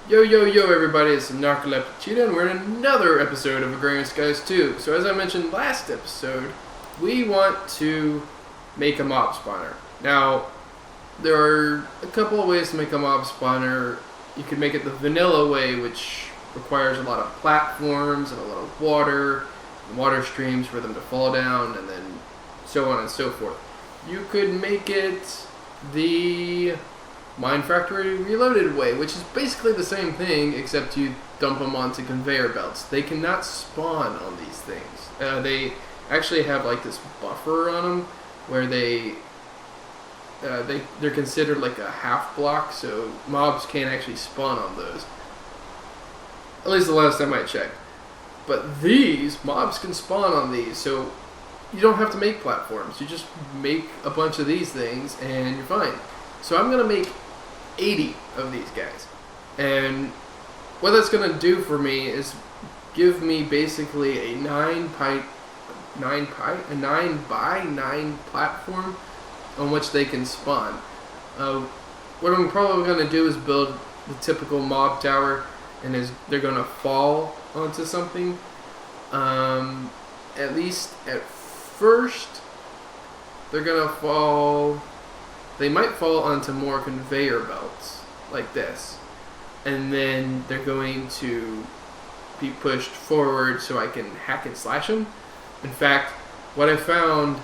Yo, yo, yo, everybody, it's Narcoleptic Cheetah, and we're in another episode of Agrarian Skies 2. So, as I mentioned last episode, we want to make a mob spawner. Now, there are a couple of ways to make a mob spawner. You could make it the vanilla way, which requires a lot of platforms and a lot of water streams for them to fall down, and then so on and so forth. You could make it the Mine Factory Reloaded way, which is basically the same thing, except you dump them onto conveyor belts. They cannot spawn on these things. They actually have like this buffer on them, where they're considered like a half block, so mobs can't actually spawn on those. At least the last time I checked. But these mobs can spawn on these, so you don't have to make platforms. You just make a bunch of these things, and you're fine. So I'm gonna make 80 of these guys, and what that's going to do for me is give me basically a 9 by 9 platform on which they can spawn. What I'm probably going to do is build the typical mob tower, and they're going to fall onto something. At least at first, they're going to fall. They might fall onto more conveyor belts, like this. And then they're going to be pushed forward so I can hack and slash them. In fact, what I found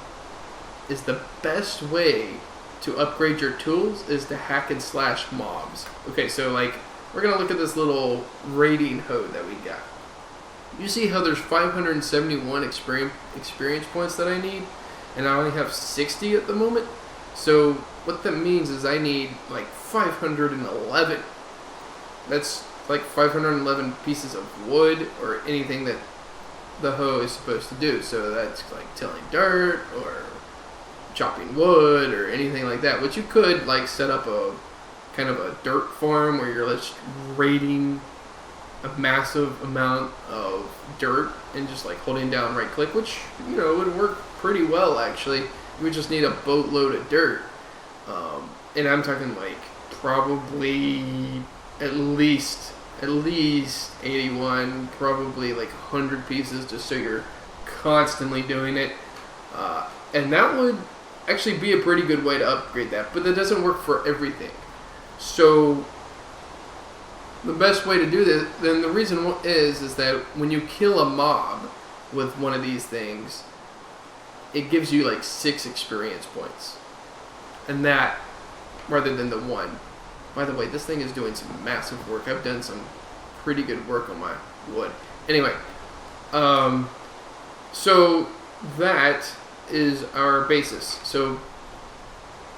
is the best way to upgrade your tools is to hack and slash mobs. Okay, so like, we're going to look at this little raiding hoe that we got. You see how there's 571 experience points that I need? And I only have 60 at the moment? So what that means is I need like 511. That's like 511 pieces of wood or anything that the hoe is supposed to do. So that's like tilling dirt or chopping wood or anything like that. Which you could like set up a kind of a dirt farm where you're just raiding a massive amount of dirt and just like holding down right click, which would work pretty well actually. We just need a boatload of dirt, and I'm talking like probably at least 81, probably like 100 pieces, just so you're constantly doing it, and that would actually be a pretty good way to upgrade that, but that doesn't work for everything. So the best way to do this, then the reason is that when you kill a mob with one of these things, it gives you like 6 experience points. And that, rather than the 1. By the way, this thing is doing some massive work. I've done some pretty good work on my wood. Anyway, so that is our basis. So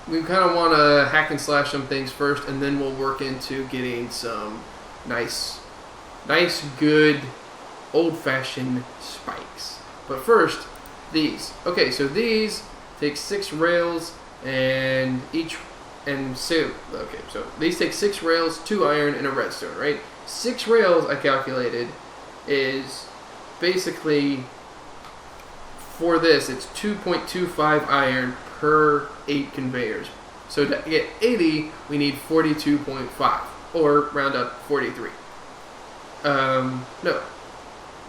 we kind of want to hack and slash some things first, and then we'll work into getting some nice good old-fashioned spikes. But first, these. Okay, so these take 6 rails so these take 6 rails, 2 iron, and a redstone, right? 6 rails, I calculated, is basically, for this, it's 2.25 iron per 8 conveyors. So to get 80, we need 42.5, or round up 43. No.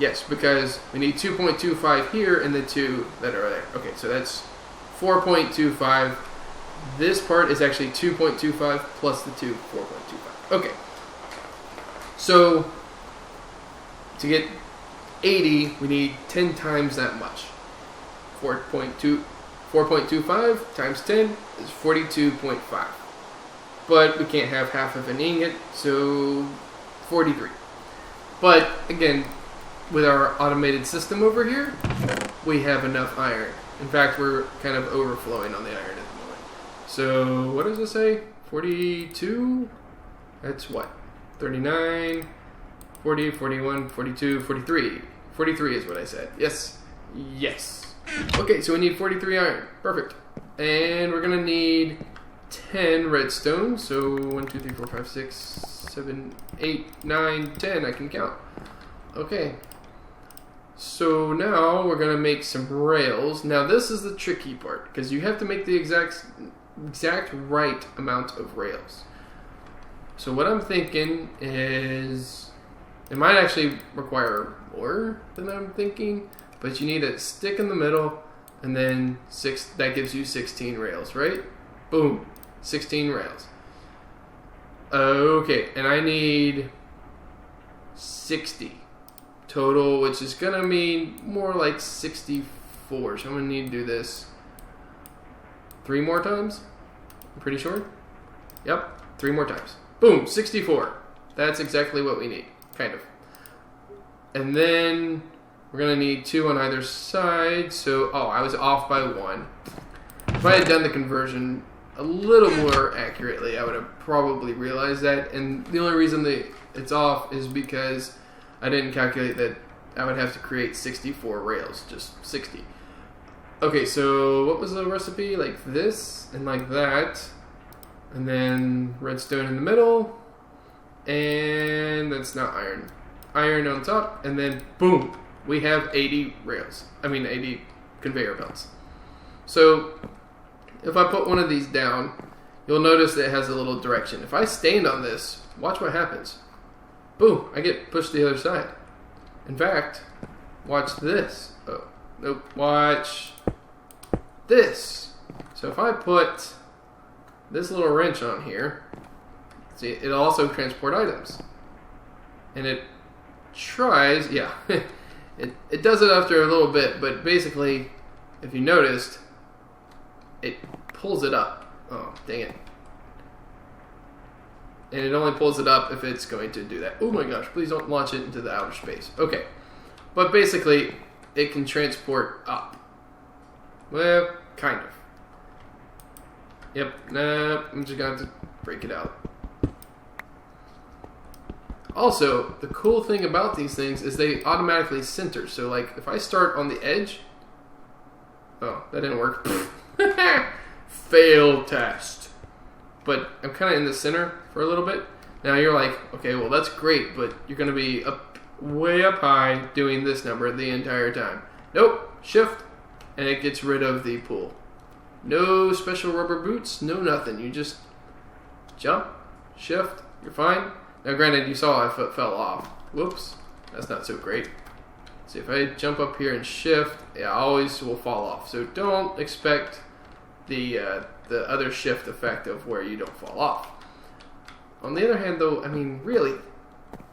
Yes, because we need 2.25 here and the 2 that are there. Okay, so that's 4.25. This part is actually 2.25 plus the 2, 4.25. Okay. So to get 80, we need 10 times that much. 4.25 times 10 is 42.5. But we can't have half of an ingot, so 43. But again, with our automated system over here, we have enough iron. In fact, we're kind of overflowing on the iron at the moment. So, what does it say? 42? That's what? 39, 40, 41, 42, 43. 43 is what I said. Yes. Yes. Okay, so we need 43 iron. Perfect. And we're going to need 10 redstone. So, 1, 2, 3, 4, 5, 6, 7, 8, 9, 10. I can count. Okay. So now we're going to make some rails. Now this is the tricky part, because you have to make the exact right amount of rails. So what I'm thinking is, it might actually require more than I'm thinking, but you need a stick in the middle, and then that gives you 16 rails, right? Boom, 16 rails. Okay, and I need 60 total, which is gonna mean more like 64. So I'm gonna need to do this 3 more times. I'm pretty sure. Yep, 3 more times. Boom, 64. That's exactly what we need, kind of. And then we're gonna need 2 on either side. So, I was off by 1. If I had done the conversion a little more accurately, I would have probably realized that. And the only reason that it's off is because I didn't calculate that I would have to create 64 rails, just 60. Okay, so what was the recipe? Like this and like that. And then redstone in the middle. And that's not iron. Iron on top. And then boom, we have 80 rails. 80 conveyor belts. So if I put one of these down, you'll notice that it has a little direction. If I stand on this, watch what happens. Boom, I get pushed to the other side. In fact, watch this. Oh, nope, watch this. So if I put this little wrench on here, see, it'll also transport items. And it tries, yeah, it does it after a little bit, but basically, if you noticed, it pulls it up. Oh, dang it. And it only pulls it up if it's going to do that. Oh my gosh, please don't launch it into the outer space. Okay. But basically, it can transport up. Well, kind of. Yep, nah, I'm just going to have to break it out. Also, the cool thing about these things is they automatically center. So, like, if I start on the edge... Oh, that didn't work. Fail test. But I'm kind of in the center for a little bit. Now you're like, okay, well that's great, but you're going to be way up high doing this number the entire time. Nope, shift, and it gets rid of the pool. No special rubber boots, no nothing. You just jump, shift, you're fine. Now granted, you saw I fell off. Whoops, that's not so great. See, if I jump up here and shift, I always will fall off. So don't expect the other shift effect of where you don't fall off. On the other hand, though, really,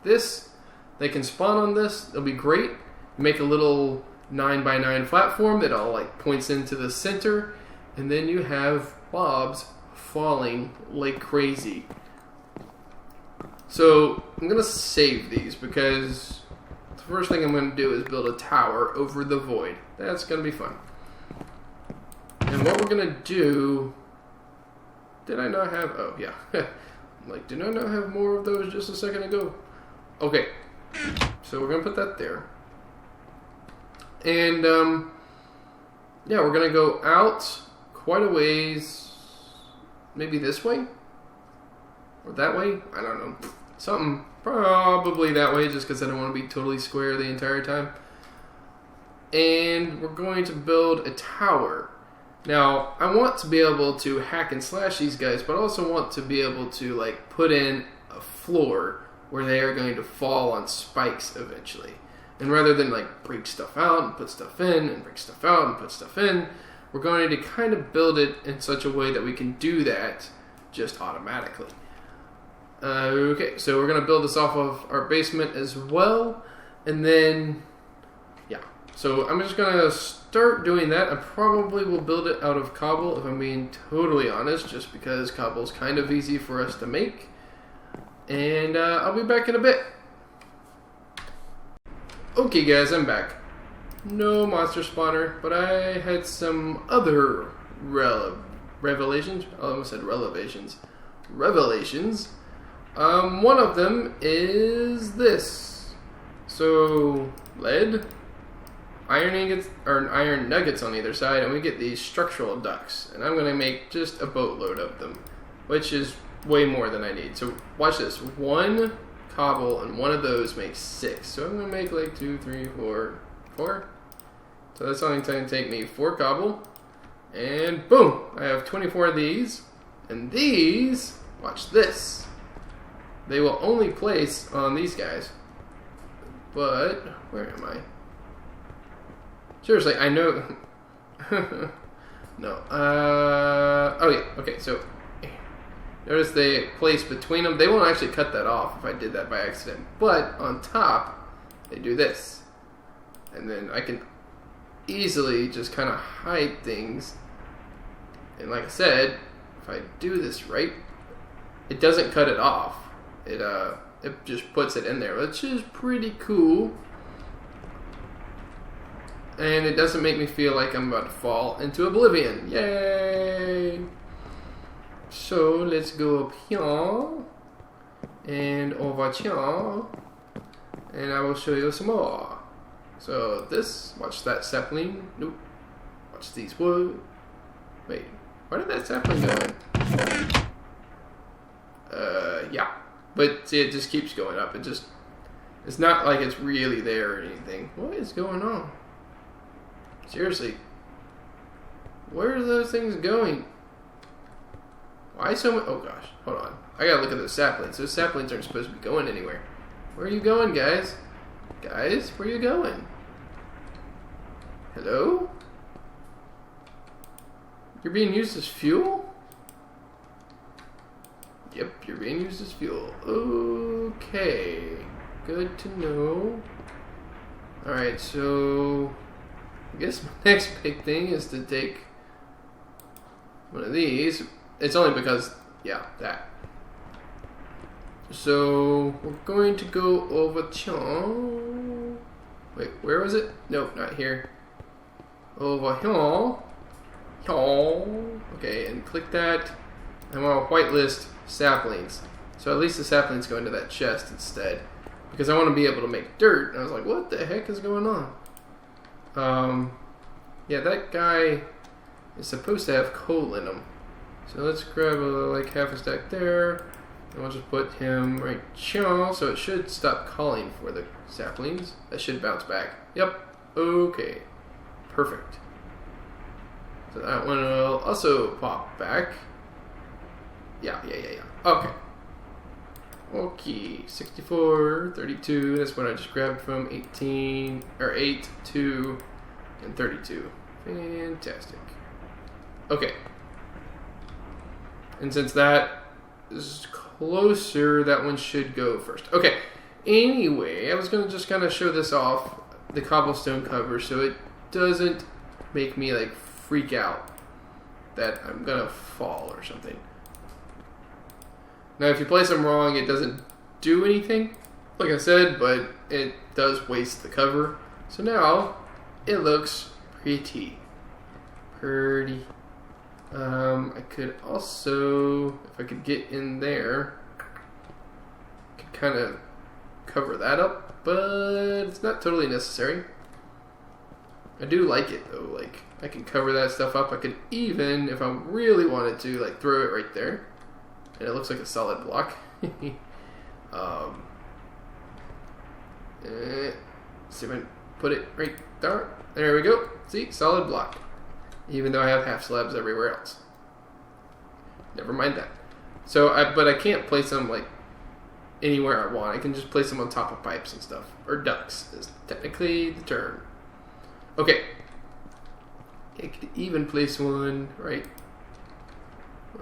they can spawn on this. They'll be great. Make a little 9x9 platform that all points into the center, and then you have mobs falling like crazy. So I'm gonna save these because the first thing I'm gonna do is build a tower over the void. That's gonna be fun. And what we're gonna do... Did I not have... Oh, yeah. Did I not have more of those just a second ago? Okay. So we're going to put that there. And, yeah, we're going to go out quite a ways. Maybe this way? Or that way? I don't know. Something. Probably that way, just because I don't want to be totally square the entire time. And we're going to build a tower. Now, I want to be able to hack and slash these guys, but I also want to be able to, put in a floor where they are going to fall on spikes eventually. And rather than, break stuff out and put stuff in, and break stuff out and put stuff in, we're going to kind of build it in such a way that we can do that just automatically. Okay, so we're going to build this off of our basement as well, and then... So I'm just going to start doing that. I probably will build it out of cobble, if I'm being totally honest, just because cobble is kind of easy for us to make. And I'll be back in a bit. Okay guys, I'm back. No monster spawner, but I had some other revelations. I almost said revelations. One of them is this. So, lead... iron nuggets on either side, and we get these structural ducts. And I'm going to make just a boatload of them, which is way more than I need. So watch this. 1 cobble and 1 of those makes 6. So I'm going to make 2, 3, 4. So that's only going to take me 4 cobble. And boom! I have 24 of these. And these, watch this. they will only place on these guys. But, where am I? Seriously, I know... no. Oh yeah, okay, so... Notice they place between them. They won't actually cut that off if I did that by accident. But, on top, they do this. And then I can easily just kind of hide things. And like I said, if I do this right, it doesn't cut it off. It just puts it in there, which is pretty cool. And it doesn't make me feel like I'm about to fall into oblivion. Yay! So let's go up here and over here, and I will show you some more. So this, watch that sapling. Nope. Watch these wood. Wait, where did that sapling go in? Yeah. But see, it just keeps going up. It's not like it's really there or anything. What is going on? Seriously. Where are those things going? Why so much? Oh gosh, hold on. I gotta look at those saplings. Those saplings aren't supposed to be going anywhere. Where are you going, guys? Guys, where are you going? Hello? You're being used as fuel? Yep, you're being used as fuel. Okay. Good to know. Alright, so... I guess my next big thing is to take one of these. It's only because, yeah, that. So, we're going to go over here. Wait, where was it? Nope, not here. Over here. Okay, and click that. I'm on a whitelist saplings. So at least the saplings go into that chest instead. Because I want to be able to make dirt. And I was like, what the heck is going on? Yeah, that guy is supposed to have coal in him. So let's grab like half a stack there. And we'll just put him right here. So it should stop calling for the saplings. That should bounce back. Yep. Okay. Perfect. So that one will also pop back. Yeah. Okay. Okay, 64, 32, that's what I just grabbed from 18, or 8, 2, and 32. Fantastic. Okay. And since that is closer, that one should go first. Okay, anyway, I was going to just kind of show this off, the cobblestone cover, so it doesn't make me, like, freak out that I'm going to fall or something. Now, if you place them wrong, it doesn't do anything, like I said, but it does waste the cover. So now, it looks pretty. I could also, if I could get in there, I could kind of cover that up, but it's not totally necessary. I do like it, though. Like, I can cover that stuff up. I could even, if I really wanted to, like, throw it right there. And it looks like a solid block. See if I can put it right there. There we go. See, solid block. Even though I have half slabs everywhere else. Never mind that. So, but I can't place them like anywhere I want. I can just place them on top of pipes and stuff, or ducts is technically the term. Okay. I could even place one right.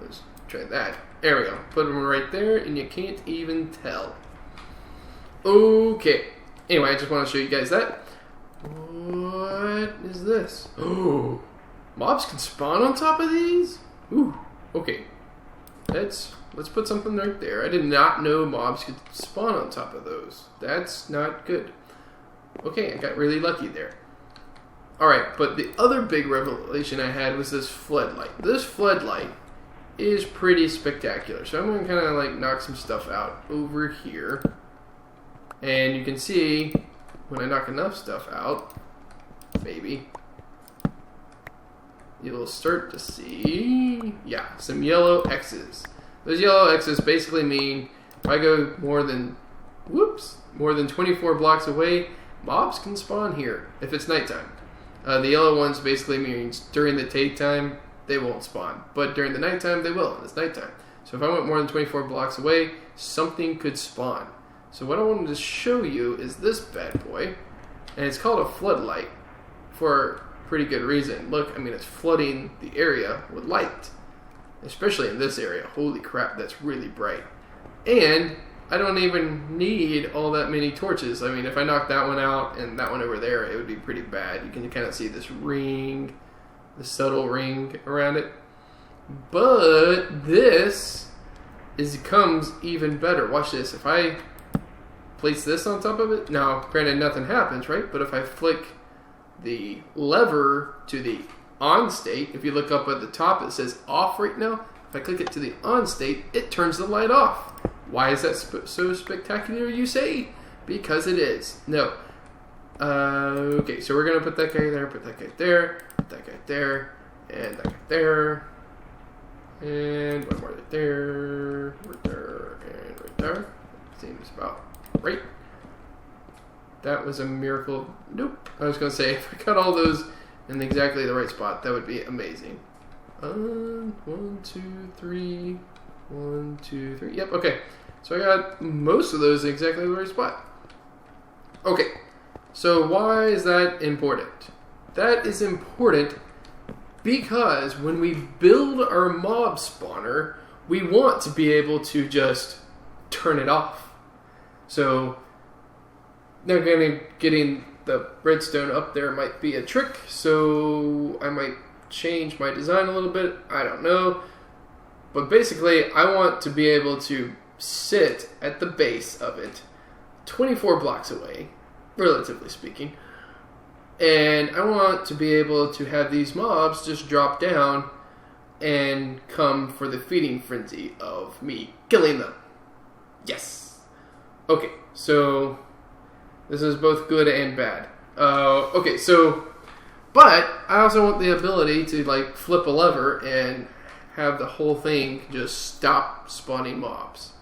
Let's try that. There we go. Put them right there, and you can't even tell. Okay. Anyway, I just want to show you guys that. What is this? Oh, mobs can spawn on top of these? Ooh. Okay. Let's put something right there. I did not know mobs could spawn on top of those. That's not good. Okay, I got really lucky there. Alright, but the other big revelation I had was this floodlight. This floodlight is pretty spectacular. So I'm going to kind of like knock some stuff out over here. And you can see when I knock enough stuff out, maybe, you'll start to see, yeah, some yellow X's. Those yellow X's basically mean if I go more than 24 blocks away, mobs can spawn here if it's nighttime. The yellow ones basically means during the daytime, they won't spawn. But during the nighttime, they will, and it's nighttime. So if I went more than 24 blocks away, something could spawn. So what I wanted to show you is this bad boy, and it's called a floodlight for a pretty good reason. Look, I mean, it's flooding the area with light, especially in this area. Holy crap, that's really bright. And I don't even need all that many torches. I mean, if I knock that one out and that one over there, it would be pretty bad. You can kind of see this ring, the subtle ring around it. But this comes even better. Watch this. If I place this on top of it, now granted nothing happens, right? But if I flick the lever to the on state, if you look up at the top, it says off right now. If I click it to the on state, it turns the light off. Why is that so spectacular, you say? Because it is. No. Okay, so we're going to put that guy there, put that guy there, put that guy there, and that guy there. And one more right there, and right there. Seems about right. That was a miracle. Nope. I was going to say, if I cut all those in exactly the right spot, that would be amazing. 1, 2, 3. 1, 2, 3. Yep, okay. So I got most of those in exactly the right spot. Okay. So why is that important? That is important because when we build our mob spawner, we want to be able to just turn it off. So now getting the redstone up there might be a trick, so I might change my design a little bit. I don't know. But basically, I want to be able to sit at the base of it, 24 blocks away, relatively speaking. And I want to be able to have these mobs just drop down and come for the feeding frenzy of me killing them. Yes. Okay, so this is both good and bad. Okay, so, but I also want the ability to like flip a lever and have the whole thing just stop spawning mobs.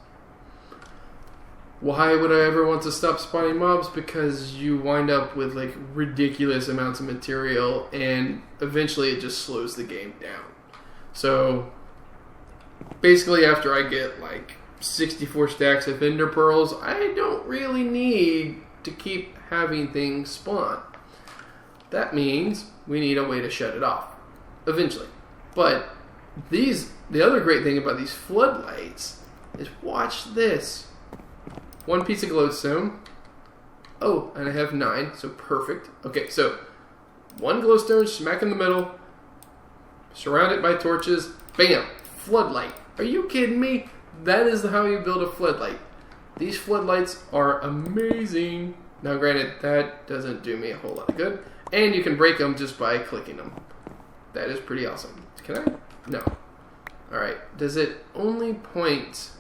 Why would I ever want to stop spawning mobs? Because you wind up with like ridiculous amounts of material and eventually it just slows the game down. So basically after I get like 64 stacks of ender pearls, I don't really need to keep having things spawn. That means we need a way to shut it off eventually. But the other great thing about these floodlights is watch this. 1 piece of glowstone. Oh, and I have 9, so perfect. Okay, so 1 glowstone smack in the middle, surrounded by torches, bam, floodlight. Are you kidding me? That is how you build a floodlight. These floodlights are amazing. Now granted, that doesn't do me a whole lot of good, and you can break them just by clicking them. That is pretty awesome. Can I? No. Alright, does it only point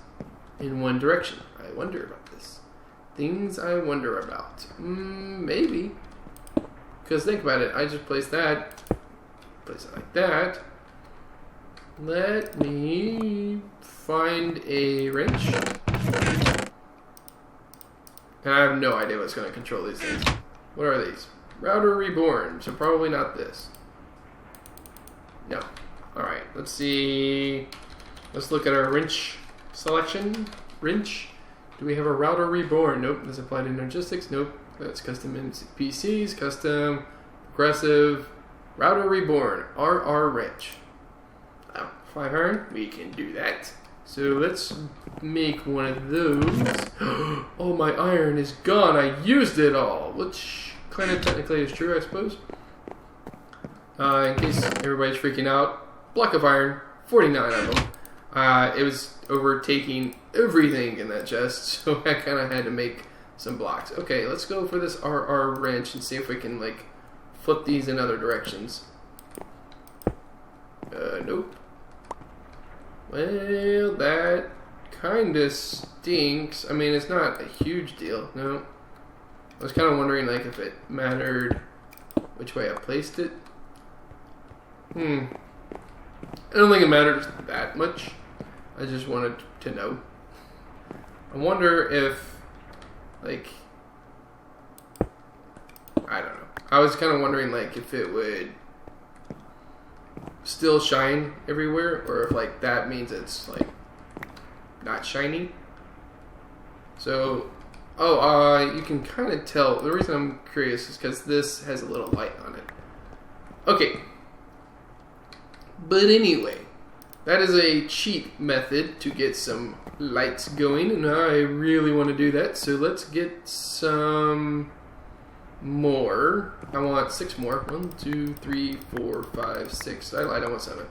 in one direction? I wonder about this. Things I wonder about. Maybe. Because think about it, I just place that. Place it like that. Let me find a wrench. And I have no idea what's going to control these things. What are these? Router Reborn, so probably not this. No. Alright, let's see. Let's look at our wrench selection. Wrench. Do we have a Router Reborn? Nope. Does it apply to logistics? Nope. That's custom PCs, custom, progressive, Router Reborn, RR wrench. Oh, 5 iron. We can do that. So let's make one of those. Oh, my iron is gone. I used it all. Which kind of technically is true, I suppose. In case everybody's freaking out, block of iron, 49 of them. It was overtaking everything in that chest, so I kind of had to make some blocks. Okay, let's go for this RR wrench and see if we can, like, flip these in other directions. Nope. Well, that kind of stinks. I mean, it's not a huge deal. No. I was kind of wondering, like, if it mattered which way I placed it. I don't think it matters that much. I just wanted to know. I wonder if, like, I don't know. I was kind of wondering, like, if it would still shine everywhere, or if, like, that means it's, like, not shiny. So, you can kind of tell. The reason I'm curious is because this has a little light on it. Okay. But anyway, that is a cheap method to get some lights going, and I really want to do that. So let's get some more. I want 6 more. 1, 2, 3, 4, 5, 6. I lied. I want 7.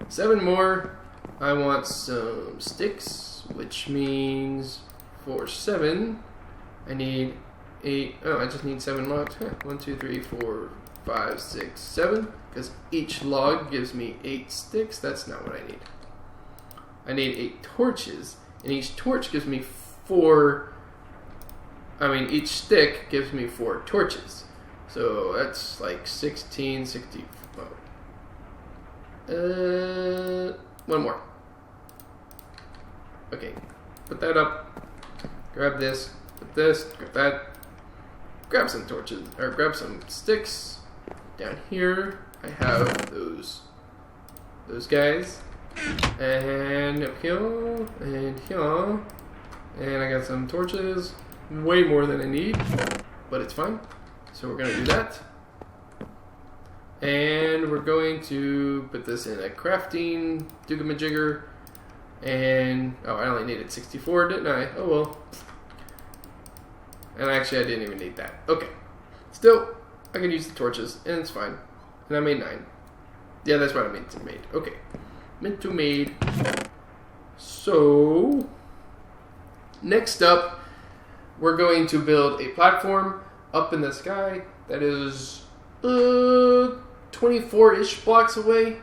7 more. I want some sticks, which means for 7, I need 8. Oh, I just need 7 logs. 1, 2, 3, 4, 5, 6, 7. Because each log gives me 8 sticks. That's not what I need. I need 8 torches, and each torch gives me 4. Each stick gives me 4 torches. So that's like 16, 60. One more. Okay, put that up. Grab this, put this, grab that. Grab some torches, or grab some sticks. Down here, I have those guys. And up here, and here. And I got some torches. Way more than I need, but it's fine. So we're going to do that. And we're going to put this in a crafting doogamajigger. And, I only needed 64, didn't I? Oh well. And actually, I didn't even need that. Okay. Still, I can use the torches, and it's fine. And I made 9. Yeah, that's what I meant to made. Okay. Meant to made. So, next up, we're going to build a platform up in the sky that is 24-ish blocks away.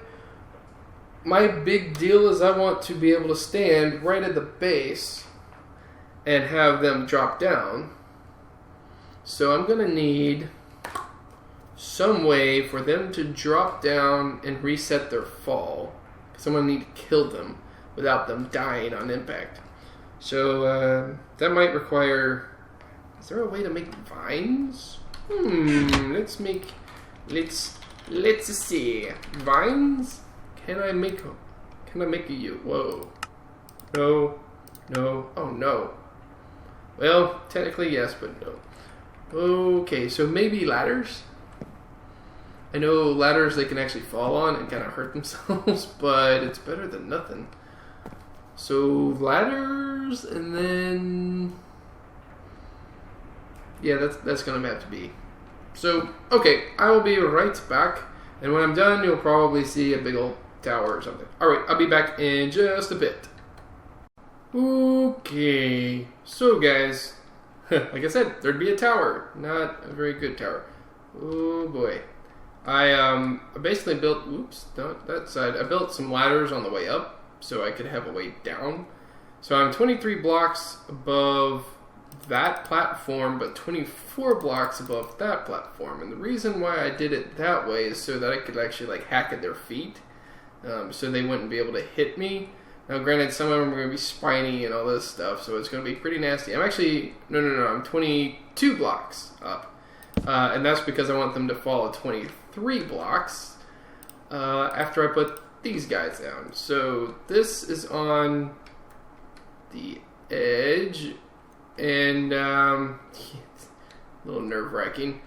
My big deal is I want to be able to stand right at the base and have them drop down. So I'm going to need some way for them to drop down and reset their fall. Because I'm going to need to kill them without them dying on impact. So that might require... Is there a way to make vines? Let's see. Vines? Can I make a you? Whoa. No. Oh no. Well, technically yes, but no. Okay, so maybe ladders? I know ladders they can actually fall on and kind of hurt themselves, but it's better than nothing. So ladders, and then... Yeah, that's going to have to be. So, okay, I will be right back. And when I'm done, you'll probably see a big old tower or something. Alright, I'll be back in just a bit. Okay, so guys, like I said, there'd be a tower. Not a very good tower. Oh boy. I basically built, not that side. I built some ladders on the way up so I could have a way down. So I'm 23 blocks above that platform, but 24 blocks above that platform. And the reason why I did it that way is so that I could actually hack at their feet, so they wouldn't be able to hit me. Now granted, some of them are going to be spiny and all this stuff, so it's going to be pretty nasty. I'm actually, no, I'm 22 blocks up, and that's because I want them to fall at 23 blocks after I put these guys down. So this is on the edge. And, it's a little nerve-wracking.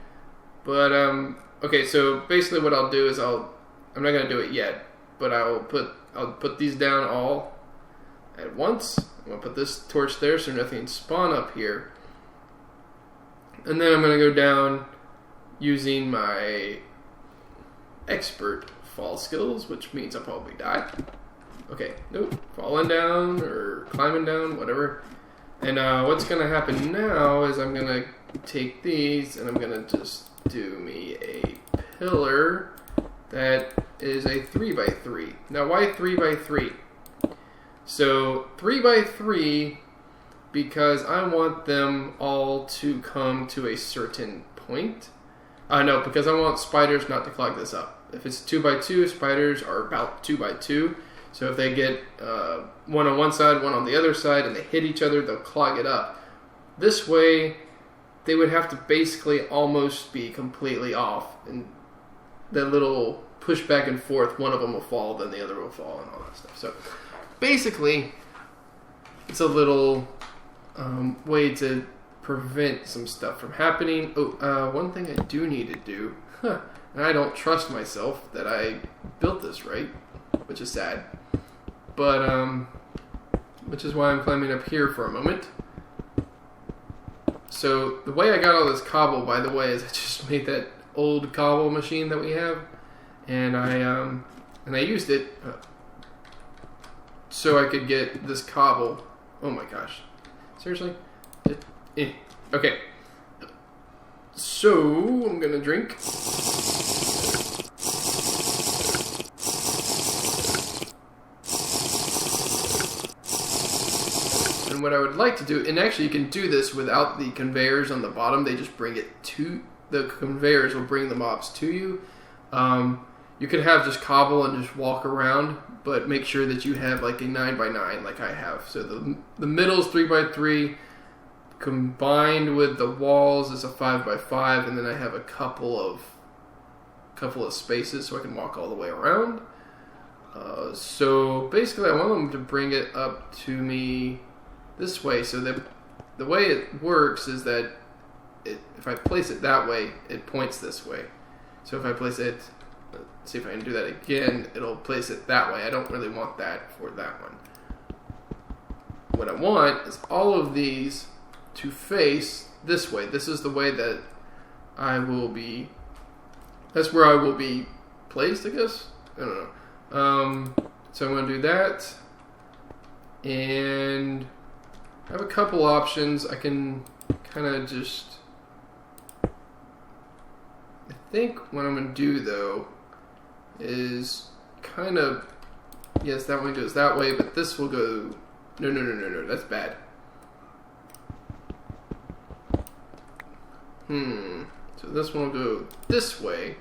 But, okay, so basically what I'll do is I'm not going to do it yet, but I'll put these down all at once. I'm going to put this torch there so nothing can spawn up here. And then I'm going to go down using my expert fall skills, which means I'll probably die. Okay, nope, falling down or climbing down, whatever. And what's going to happen now is I'm going to take these and I'm going to just do me a pillar that is a 3x3. Now, why 3x3? So, 3x3 because I want them all to come to a certain point. No, because I want spiders not to clog this up. If it's 2x2, spiders are about 2x2. So if they get one on one side, one on the other side, and they hit each other, they'll clog it up. This way, they would have to basically almost be completely off. And that little push back and forth, one of them will fall, then the other will fall, and all that stuff. So basically, it's a little way to prevent some stuff from happening. Oh, one thing I do need to do, and I don't trust myself that I built this right, which is sad, but which is why I'm climbing up here for a moment. So the way I got all this cobble, by the way, is I just made that old cobble machine that we have, and I used it so I could get this cobble. Oh my gosh, seriously? Okay, so I'm gonna drink. And what I would like to do, and actually you can do this without the conveyors on the bottom, they just bring it to, the conveyors will bring the mobs to you. You could have just cobble and just walk around, but make sure that you have like a 9x9 like I have. So the middle is 3x3, combined with the walls is a 5x5, and then I have a couple of spaces so I can walk all the way around. So basically I want them to bring it up to me this way, so that the way it works is that if I place it that way, it points this way. So if I place it, let's see if I can do that again, it'll place it that way. I don't really want that for that one. What I want is all of these to face this way. This is the way that I will be, that's where I will be placed, I guess? I don't know. So I'm going to do that, and I have a couple options. I can kind of just, I think what I'm going to do though is kind of, yes, that one goes that way, but this will go, no, that's bad. So this one will go this way,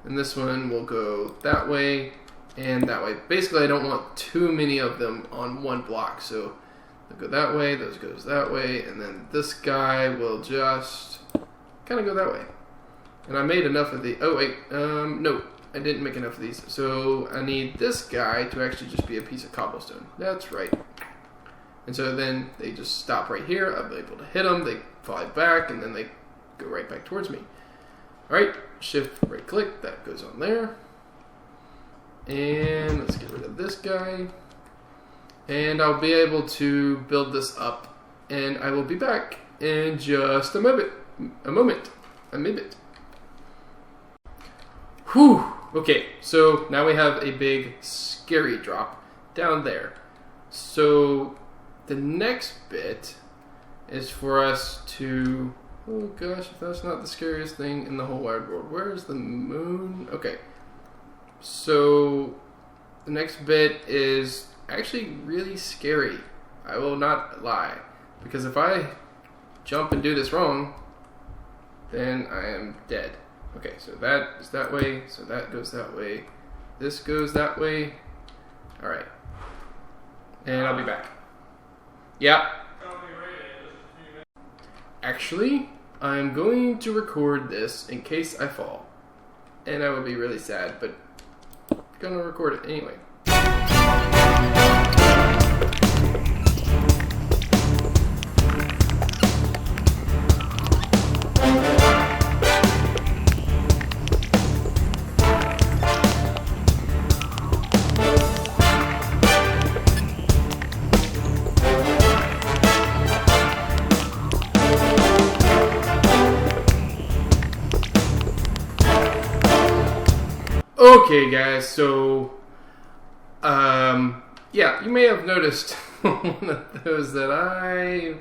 and this one will go that way and that way. Basically, I don't want too many of them on one block, so they'll go that way, those goes that way, and then this guy will just kind of go that way. And I made enough of the, oh wait, no, I didn't make enough of these. So I need this guy to actually just be a piece of cobblestone. That's right. And so then they just stop right here. I'll be able to hit them, they fly back, and then they go right back towards me. Alright, shift right click, that goes on there. And let's get rid of this guy. And I'll be able to build this up. And I will be back in just a moment. Whew! Okay, so now we have a big scary drop down there. So the next bit is for us to, oh gosh, if that's not the scariest thing in the whole wide world. Where's the moon? Okay. So the next bit is actually really scary. I will not lie. Because if I jump and do this wrong, then I am dead. Okay, so that is that way, so that goes that way. This goes that way. Alright. And I'll be back. Yeah. Actually, I'm going to record this in case I fall. And I will be really sad, but I'm gonna record it anyway. Okay guys, so yeah, you may have noticed one of those that I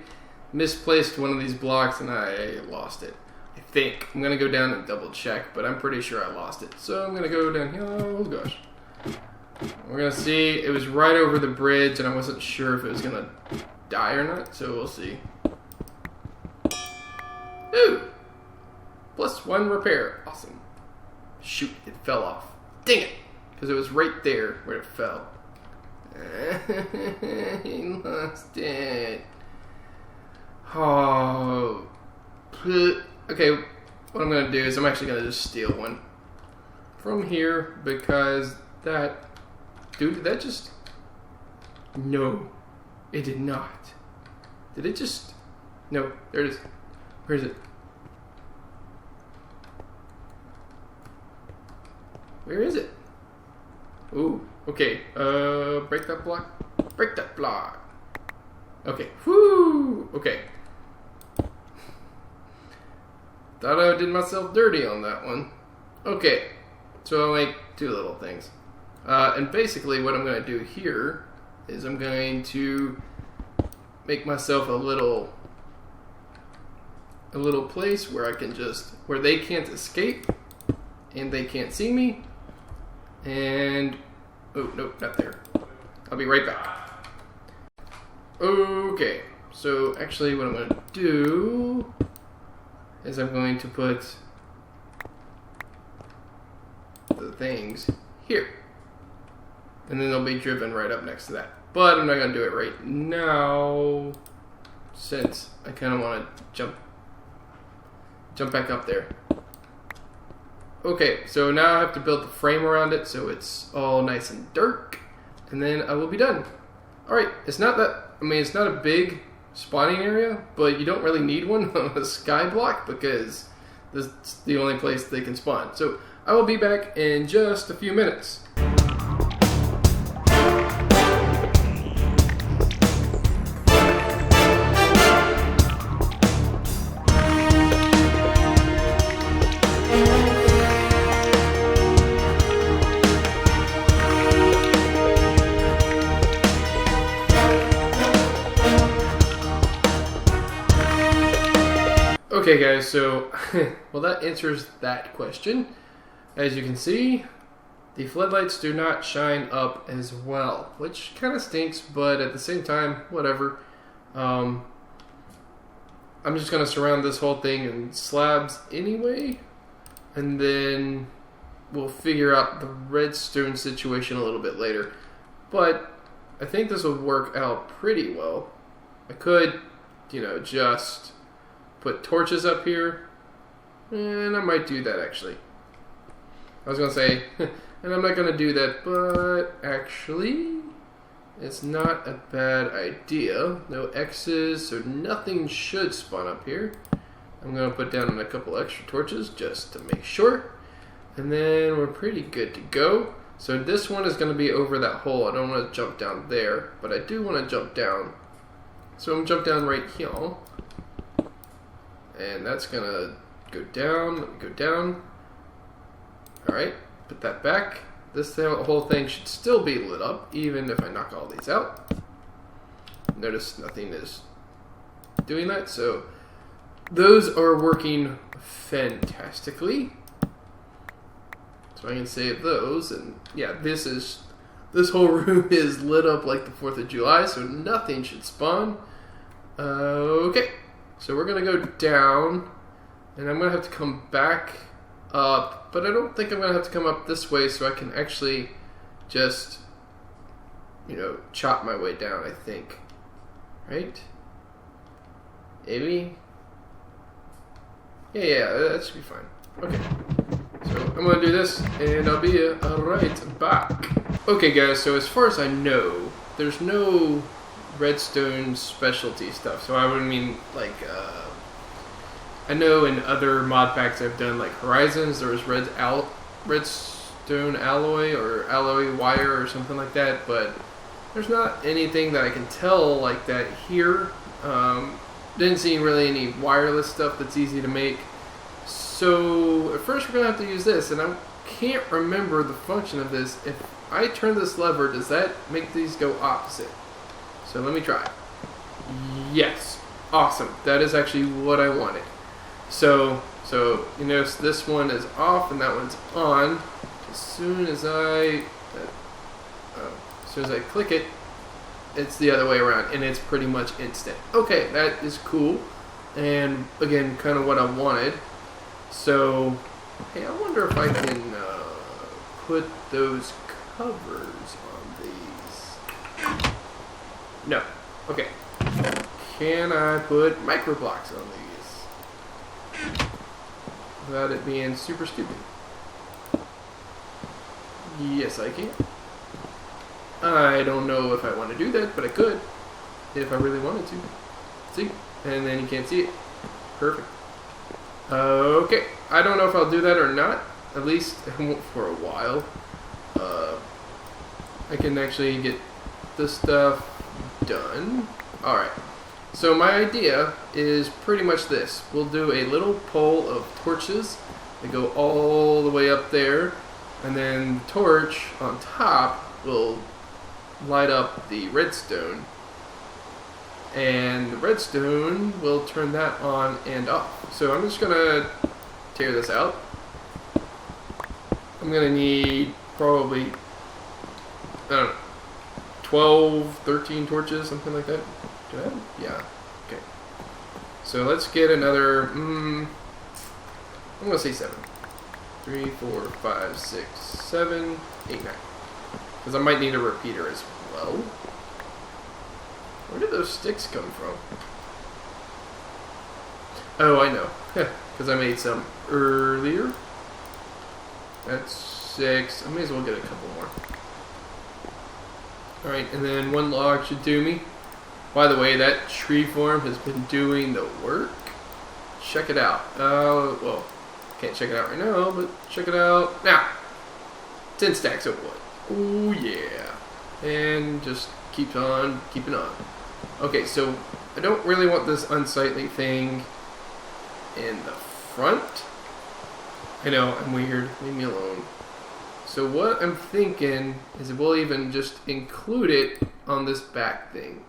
misplaced one of these blocks and I lost it. I think. I'm gonna go down and double check, but I'm pretty sure I lost it. So I'm gonna go down here. Oh gosh. We're gonna see. It was right over the bridge and I wasn't sure if it was gonna die or not, so we'll see. Ooh! +1 repair. Awesome. Shoot, it fell off. Dang it! Because it was right there where it fell. He lost it. Oh. Okay, what I'm going to do is I'm actually going to just steal one from here because that... Dude, did that just... No, it did not. Did it just... No, there it is. Where is it? Where is it? Ooh, okay. Break that block. Break that block. Okay. Whoo! Okay. Thought I did myself dirty on that one. Okay. So I'll make two little things. And basically what I'm going to do here is I'm going to make myself a little place where I can just, where they can't escape and they can't see me. And, oh, nope, not there. I'll be right back. Okay, so actually what I'm going to do is I'm going to put the things here. And then they'll be driven right up next to that. But I'm not going to do it right now since I kind of want to jump back up there. Okay, so now I have to build the frame around it so it's all nice and dark, and then I will be done. Alright, it's not a big spawning area, but you don't really need one on a sky block because this is the only place they can spawn. So I will be back in just a few minutes. Okay guys, so, well that answers that question. As you can see, the floodlights do not shine up as well, which kind of stinks, but at the same time, whatever. I'm just going to surround this whole thing in slabs anyway, and then we'll figure out the redstone situation a little bit later. But I think this will work out pretty well. I could, just put torches up here, and I might do that actually. I was going to say, and I'm not going to do that, but actually, it's not a bad idea. No X's, so nothing should spawn up here. I'm going to put down a couple extra torches just to make sure, and then we're pretty good to go. So this one is going to be over that hole. I don't want to jump down there, but I do want to jump down. So I'm going to jump down right here. And that's going to go down. Let me go down. Alright, put that back. This whole thing should still be lit up, even if I knock all these out. Notice nothing is doing that, so those are working fantastically. So I can save those, and yeah, this whole room is lit up like the 4th of July, so nothing should spawn. Okay. So we're going to go down, and I'm going to have to come back up, but I don't think I'm going to have to come up this way, so I can actually just, chop my way down, I think. Right? Maybe? Yeah, that should be fine. Okay. So I'm going to do this, and I'll be right back. Okay guys, so as far as I know, there's no redstone specialty stuff. So I would mean like I know in other mod packs I've done like Horizons, there was redstone alloy or alloy wire or something like that, but there's not anything that I can tell like that here. Didn't see really any wireless stuff that's easy to make. So at first we're gonna have to use this, and I can't remember the function of this. If I turn this lever, does that make these go opposite? So let me try. Yes. Awesome. That is actually what I wanted. So you notice this one is off and that one's on. As soon as I click it, it's the other way around, and it's pretty much instant. Okay, that is cool. And again, kind of what I wanted. So, hey, I wonder if I can put those covers on these. No. Okay. Can I put microblocks on these without it being super stupid? Yes, I can. I don't know if I want to do that, but I could if I really wanted to. See? And then you can't see it. Perfect. Okay. I don't know if I'll do that or not. At least I won't for a while. I can actually get this stuff done. Alright. So my idea is pretty much this. We'll do a little pole of torches that go all the way up there. And then the torch on top will light up the redstone. And the redstone will turn that on and off. So I'm just going to tear this out. I'm going to need probably, I don't know, 12, 13 torches, something like that. Do I have? Yeah. Okay. So let's get another, I'm going to say 7. 3, 4, 5, 6, 7, 8, 9. Because I might need a repeater as well. Where did those sticks come from? Oh, I know. Because I made some earlier. That's 6. I may as well get a couple more. Alright, and then 1 log should do me. By the way, that tree farm has been doing the work. Check it out. Well, can't check it out right now, but check it out now. 10 stacks of wood. Oh yeah. And just keeps on keeping on. Okay, so I don't really want this unsightly thing in the front. I know, I'm weird. Leave me alone. So what I'm thinking is we'll even just include it on this back thing.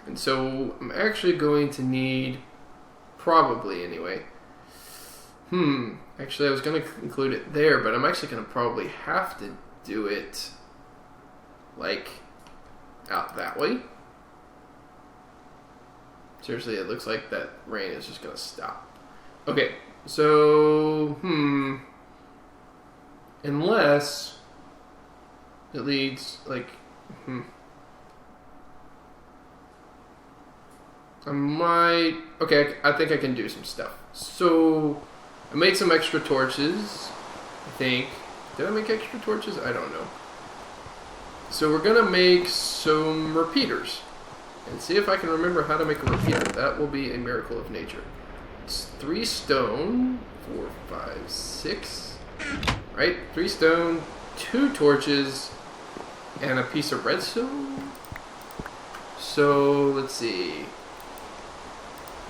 And so I'm actually going to need, probably anyway. Actually I was going to include it there, but I'm actually going to probably have to do it like out that way. Seriously, it looks like that rain is just going to stop. Okay, so, unless it leads, like, I might, okay, I think I can do some stuff. So, I made some extra torches, I think. Did I make extra torches? I don't know. So we're going to make some repeaters. And see if I can remember how to make a repeater. That will be a miracle of nature. It's 3 stone, 4, 5, 6. Right? 3 stone, 2 torches, and a piece of redstone. So let's see.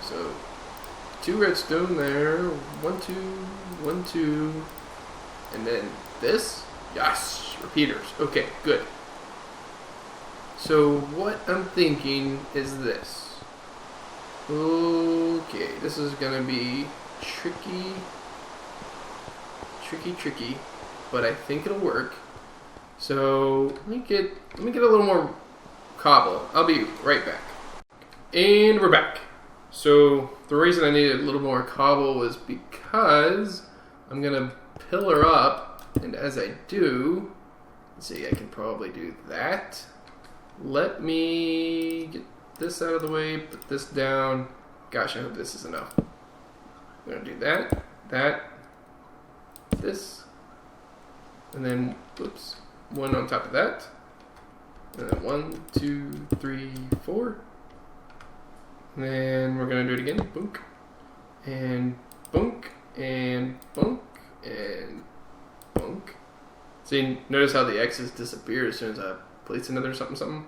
So 2 redstone there. 1, 2, 1, 2. And then this. Yes! Repeaters. Okay, good. So what I'm thinking is this. Okay, this is gonna be tricky, but I think it'll work. So let me get a little more cobble. I'll be right back. And we're back. So the reason I needed a little more cobble was because I'm gonna pillar up, and as I do, let's see, I can probably do that. Let me get this out of the way, put this down. Gosh, I hope this is enough. I'm going to do that, this, and then, oops, 1 on top of that. And then 1, 2, 3, 4. And then we're going to do it again. Boonk. And boonk. And boonk. And boonk. See, notice how the X's disappear as soon as I place another something.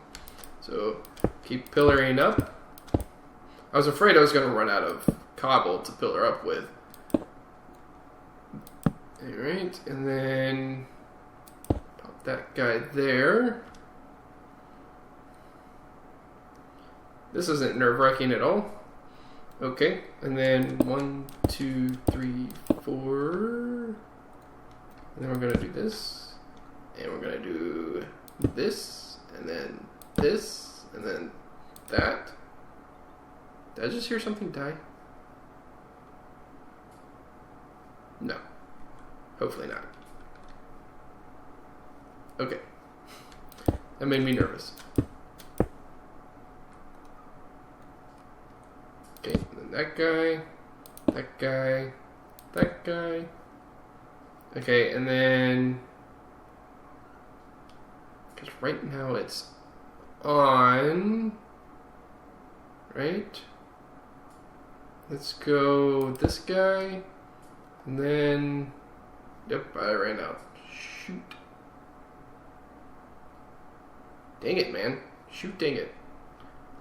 So keep pillaring up. I was afraid I was going to run out of cobble to pillar up with. Alright, and then pop that guy there. This isn't nerve-wracking at all. Okay, and then 1, 2, 3, 4. And then we're going to do this. And we're going to do this, and then this, and then that. Did I just hear something die? No. Hopefully not. Okay. That made me nervous. Okay, and then that guy, that guy, that guy. Okay, and then, because right now it's on, right? let's go this guy. And then, yep, I ran out. Shoot. Dang it, man. Shoot, dang it.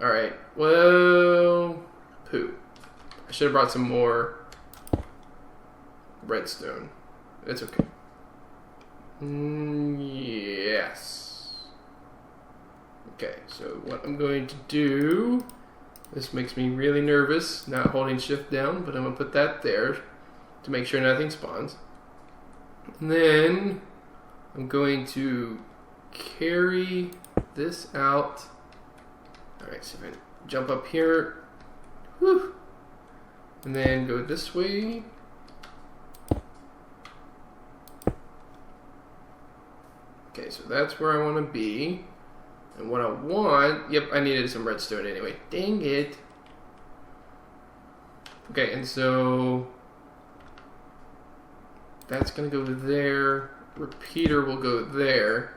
Alright, well, poo. I should have brought some more redstone. It's okay. Yes. Okay, so what I'm going to do, this makes me really nervous, not holding shift down, but I'm going to put that there to make sure nothing spawns. And then I'm going to carry this out. Alright, so if I jump up here, whew, and then go this way. Okay, so that's where I want to be. And what I want, yep, I needed some redstone anyway. Dang it. Okay, and so that's going to go there. Repeater will go there.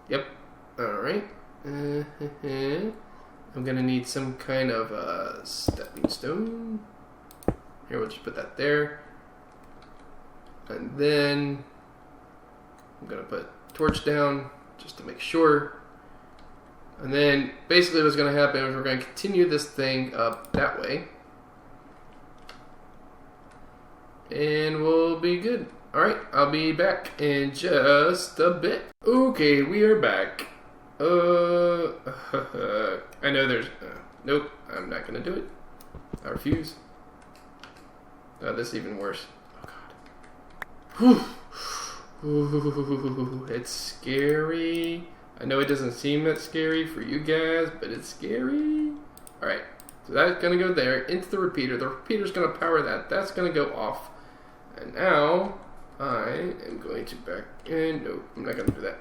Yep, alright. I'm going to need some kind of stepping stone. Here, we'll just put that there. And then I'm going to put torch down just to make sure. And then basically what's going to happen is we're going to continue this thing up that way. And we'll be good. Alright, I'll be back in just a bit. Okay, we are back. I know there's... nope, I'm not going to do it. I refuse. Oh, this is even worse. Oh, God. Ooh, it's scary. I know it doesn't seem that scary for you guys, but it's scary. Alright, so that's going to go there into the repeater. The repeater's going to power that. That's going to go off. And now I am going to back in. No, I'm not going to do that.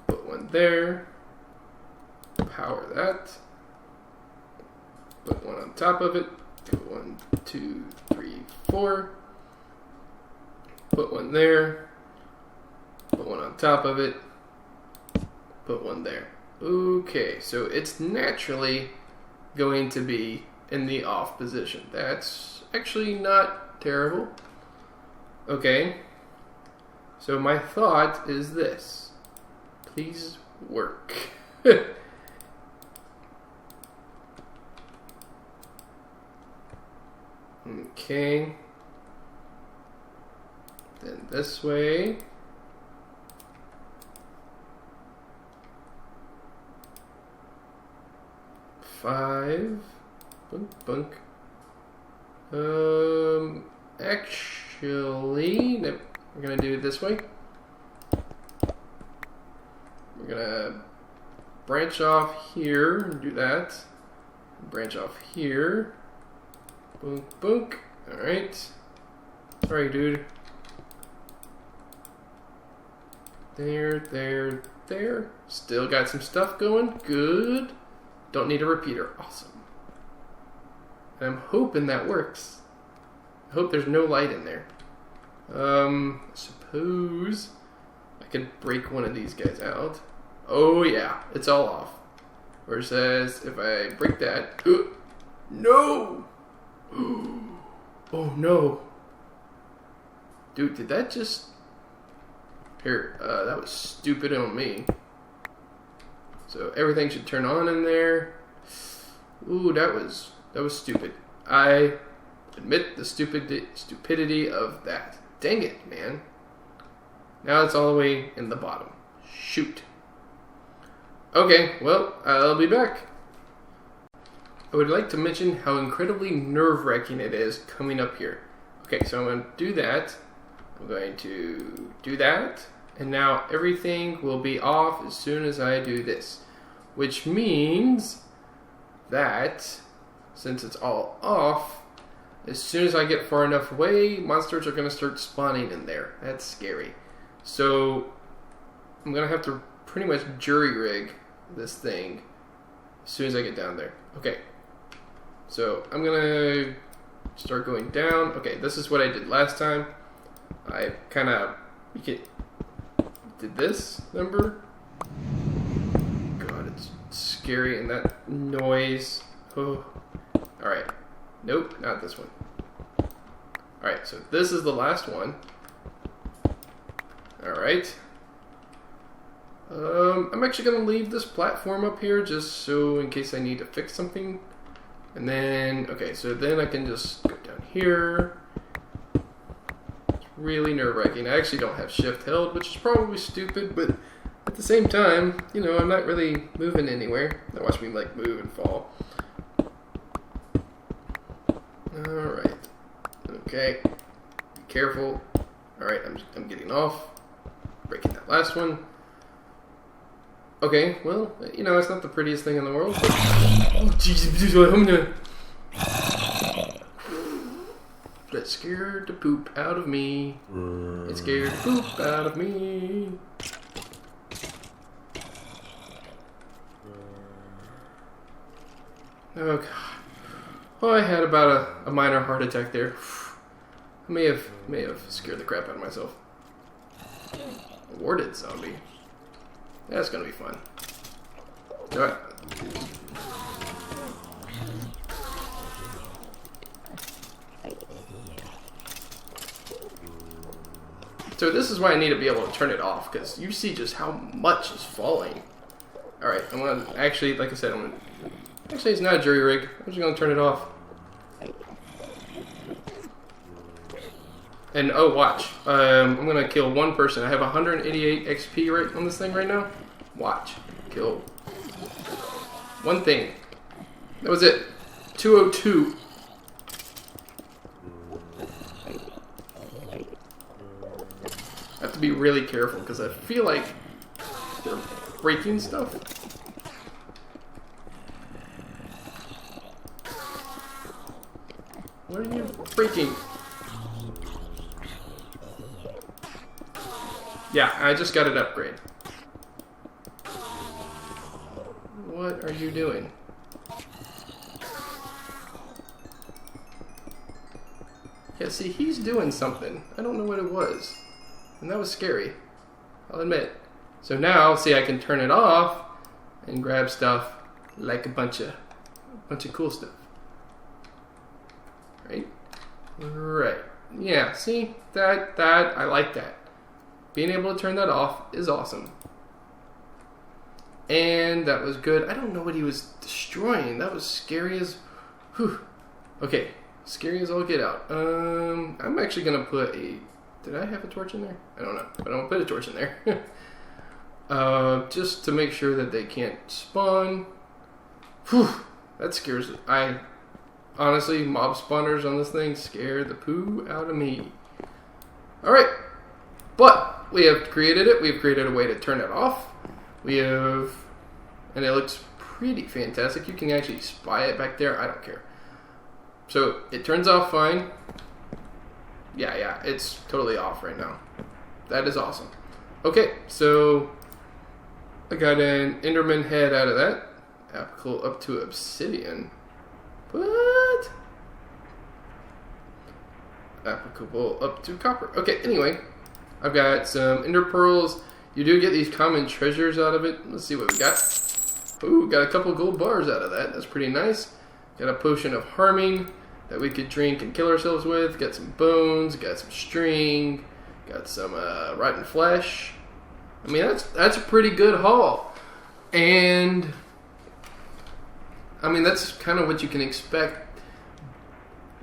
Put one there. Power that. Put one on top of it. Go 1, 2, 3, 4. Put one there. Put one on top of it. Put one there. Okay, so it's naturally going to be in the off position. That's actually not terrible. Okay. So my thought is this. Please work. Okay. Then this way. Five. Bunk, bunk. Actually, nope. We're gonna do it this way. We're gonna branch off here and do that. Branch off here. Bunk, bunk. Alright. Sorry, dude. There, there, there. Still got some stuff going. Good. Don't need a repeater. Awesome. And I'm hoping that works. I hope there's no light in there. I suppose I could break one of these guys out. Oh yeah, it's all off. Where it says if I break that, no! Oh no. Dude, did that just... Here, that was stupid on me. So everything should turn on in there. Ooh, that was stupid. I admit the stupidity of that. Dang it, man. Now it's all the way in the bottom. Shoot. Okay, well, I'll be back. I would like to mention how incredibly nerve-wracking it is coming up here. Okay, so I'm going to do that. I'm going to do that. And now everything will be off as soon as I do this. Which means that, since it's all off, as soon as I get far enough away, monsters are going to start spawning in there. That's scary. So, I'm going to have to pretty much jury-rig this thing as soon as I get down there. Okay. So, I'm going to start going down. Okay, this is what I did last time. I kind of did this, remember? God, it's scary, and that noise. Oh. Alright. Nope, not this one. Alright, so this is the last one. Alright. I'm actually going to leave this platform up here just so in case I need to fix something. And then, okay, so then I can just go down here. It's really nerve-wracking. I actually don't have shift held, which is probably stupid, but at the same time, you know, I'm not really moving anywhere. Now watch me, like, move and fall. Alright. Okay. Be careful. Alright, I'm getting off. Breaking that last one. Okay, well, you know, it's not the prettiest thing in the world. Oh, Jesus, I'm gonna... That scared the poop out of me. It scared the poop out of me. Oh, God. Well, I had about a minor heart attack there. I may have scared the crap out of myself. Warded zombie. That's gonna be fun. Alright. So this is why I need to be able to turn it off, because you see just how much is falling. Alright, I'm gonna actually, like I said, actually it's not a jury rig. I'm just gonna turn it off. And oh, watch. I'm gonna kill one person. I have 188 XP right on this thing right now. Watch. Kill one thing. That was it. 202. I have to be really careful because I feel like they're breaking stuff. What are you breaking? Yeah, I just got an upgrade. What are you doing? Yeah, see, he's doing something. I don't know what it was. And that was scary. I'll admit. So now, see, I can turn it off and grab stuff like a bunch of cool stuff. Right? Right. Yeah, see? That, I like that. Being able to turn that off is awesome. And that was good. I don't know what he was destroying. That was scary as... Whew. Okay. Scary as all get out. I'm actually going to put a... Did I have a torch in there? I don't know. But I'm going to put a torch in there. Just to make sure that they can't spawn. Whew. That scares... Honestly, mob spawners on this thing scare the poo out of me. Alright. But... we have created it. We've created a way to turn it off. We have... and it looks pretty fantastic. You can actually spy it back there. I don't care. So, it turns off fine. Yeah, it's totally off right now. That is awesome. Okay, so... I got an Enderman head out of that. Applicable up to obsidian. What? Applicable up to copper. Okay, anyway... I've got some ender pearls. You do get these common treasures out of it. Let's see what we got. Ooh, got a couple gold bars out of that. That's pretty nice. Got a potion of harming that we could drink and kill ourselves with. Got some bones. Got some string. Got some rotten flesh. I mean, that's a pretty good haul. And, I mean, that's kind of what you can expect.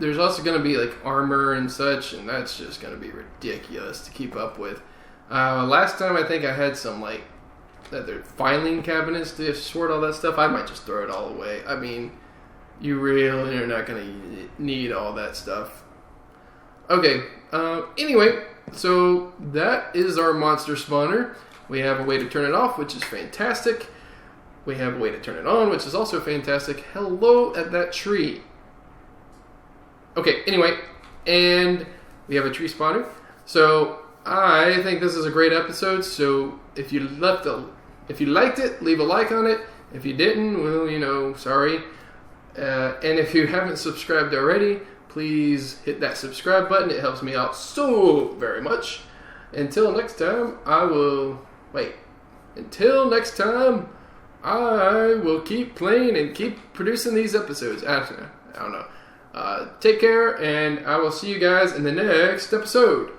There's also going to be like armor and such, and that's just going to be ridiculous to keep up with. Last time I think I had some like other filing cabinets to sort all that stuff. I might just throw it all away. I mean, you really are not going to need all that stuff. Okay, anyway, so that is our monster spawner. We have a way to turn it off, which is fantastic. We have a way to turn it on, which is also fantastic. Hello at that tree. Okay, anyway, and we have a tree spawner. So I think this is a great episode. So if you liked it, leave a like on it. If you didn't, well, you know, sorry. And if you haven't subscribed already, please hit that subscribe button. It helps me out so very much. Until next time, I will keep playing and keep producing these episodes. Actually, I don't know. Take care, and I will see you guys in the next episode.